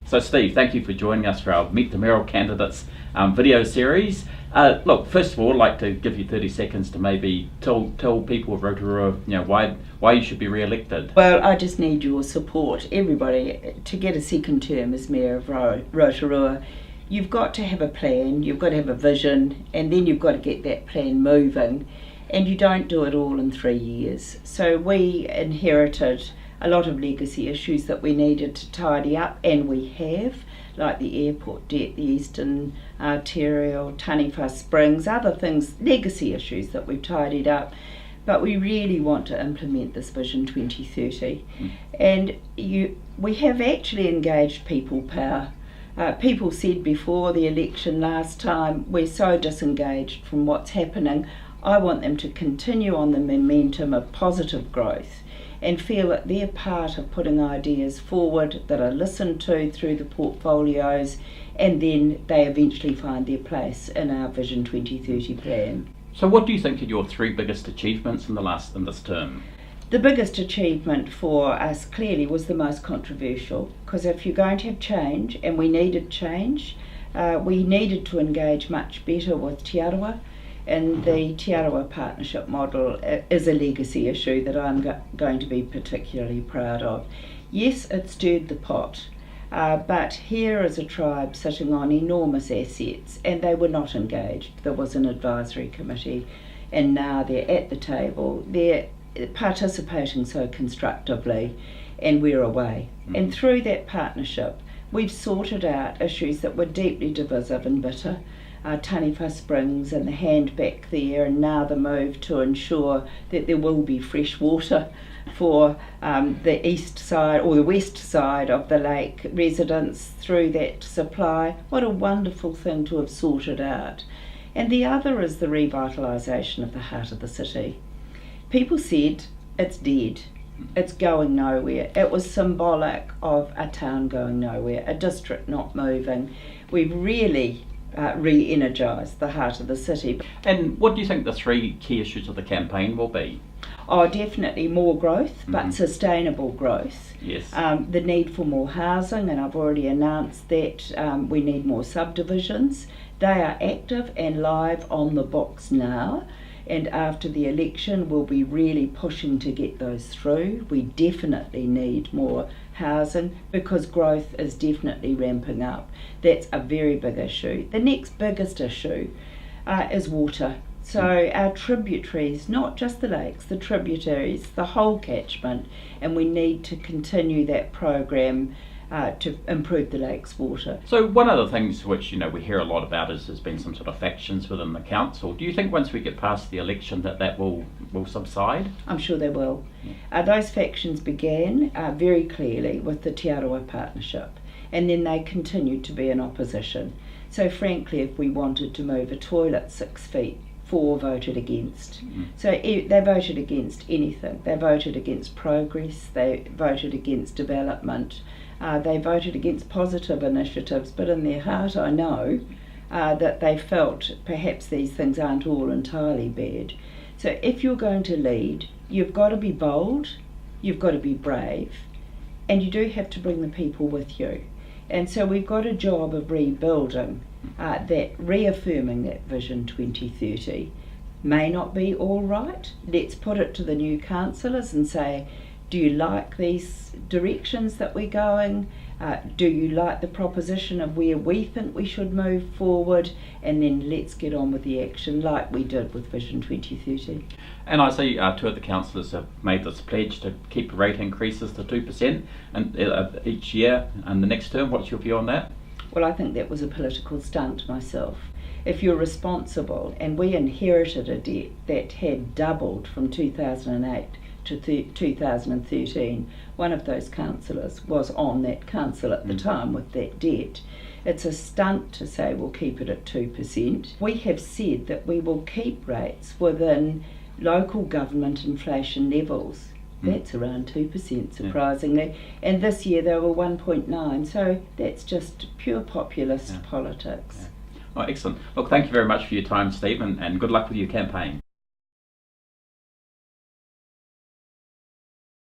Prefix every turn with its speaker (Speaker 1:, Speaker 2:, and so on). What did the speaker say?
Speaker 1: So Steve, thank you for joining us for our Meet the Mayoral Candidates video series. Look, first of all, I'd like to give you 30 seconds to maybe tell people of Rotorua, why you should be re-elected.
Speaker 2: Well, I just need your support, everybody, to get a second term as Mayor of Rotorua. You've got to have a plan, you've got to have a vision, and then you've got to get that plan moving. And you don't do it all in 3 years. So we inherited a lot of legacy issues that we needed to tidy up, and we have, like the airport debt, the Eastern Arterial, Taniwha Springs, other things, legacy issues that we've tidied up. But we really want to implement this Vision 2030. And we have actually engaged people power. People said before the election last time, we're so disengaged from what's happening. I want them to continue on the momentum of positive growth and feel that they're part of putting ideas forward that are listened to through the portfolios, and then they eventually find their place in our Vision 2030 plan.
Speaker 1: So what do you think are your three biggest achievements in this term?
Speaker 2: The biggest achievement for us clearly was the most controversial, because if you're going to have change, and we needed change, we needed to engage much better with Te Arawa. And the Te Arawa partnership model is a legacy issue that I'm going to be particularly proud of. Yes, it stirred the pot, but here is a tribe sitting on enormous assets, and they were not engaged. There was an advisory committee, and now they're at the table. They're participating so constructively, and we're away. And through that partnership, we've sorted out issues that were deeply divisive and bitter. Taniwha Springs and the hand back there, and now the move to ensure that there will be fresh water for the east side or the west side of the lake residents through that supply. What a wonderful thing to have sorted out. And the other is the revitalisation of the heart of the city. People said it's dead, it's going nowhere. It was symbolic of a town going nowhere, a district not moving. We've really re-energised the heart of the city.
Speaker 1: And what do you think the three key issues of the campaign will be?
Speaker 2: Oh, definitely more growth, but sustainable growth.
Speaker 1: Yes.
Speaker 2: The need for more housing, and I've already announced that we need more subdivisions. They are active and live on the books now, and after the election we'll be really pushing to get those through. We definitely need more housing because growth is definitely ramping up. That's a very big issue. The next biggest issue is water. So our tributaries, not just the lakes, the tributaries, the whole catchment, and we need to continue that program to improve the lake's water.
Speaker 1: So one of the things which we hear a lot about is there's been some sort of factions within the council. Do you think once we get past the election that will subside?
Speaker 2: I'm sure they will. Those factions began very clearly with the Te Arawa partnership, and then they continued to be in opposition. So frankly, if we wanted to move a toilet 6 feet, 4 voted against. So they voted against anything. They voted against progress, they voted against development, they voted against positive initiatives, but in their heart I know that they felt perhaps these things aren't all entirely bad. So if you're going to lead, you've got to be bold, you've got to be brave, and you do have to bring the people with you. And so we've got a job of rebuilding reaffirming that Vision 2030. May not be all right. Let's put it to the new councillors and say, do you like these directions that we're going? Do you like the proposition of where we think we should move forward? And then let's get on with the action like we did with Vision 2030.
Speaker 1: And I see two of the councillors have made this pledge to keep rate increases to 2% and each year and the next term. What's your view on that?
Speaker 2: Well, I think that was a political stunt myself. If you're responsible, and we inherited a debt that had doubled from 2008 to 2013, one of those councillors was on that council at the time with that debt. It's a stunt to say we'll keep it at 2%. We have said that we will keep rates within local government inflation levels. That's around 2%, surprisingly. And this year they were 1.9, so that's just pure populist politics.
Speaker 1: Oh, excellent. Look, thank you very much for your time, Steve, and good luck with your campaign.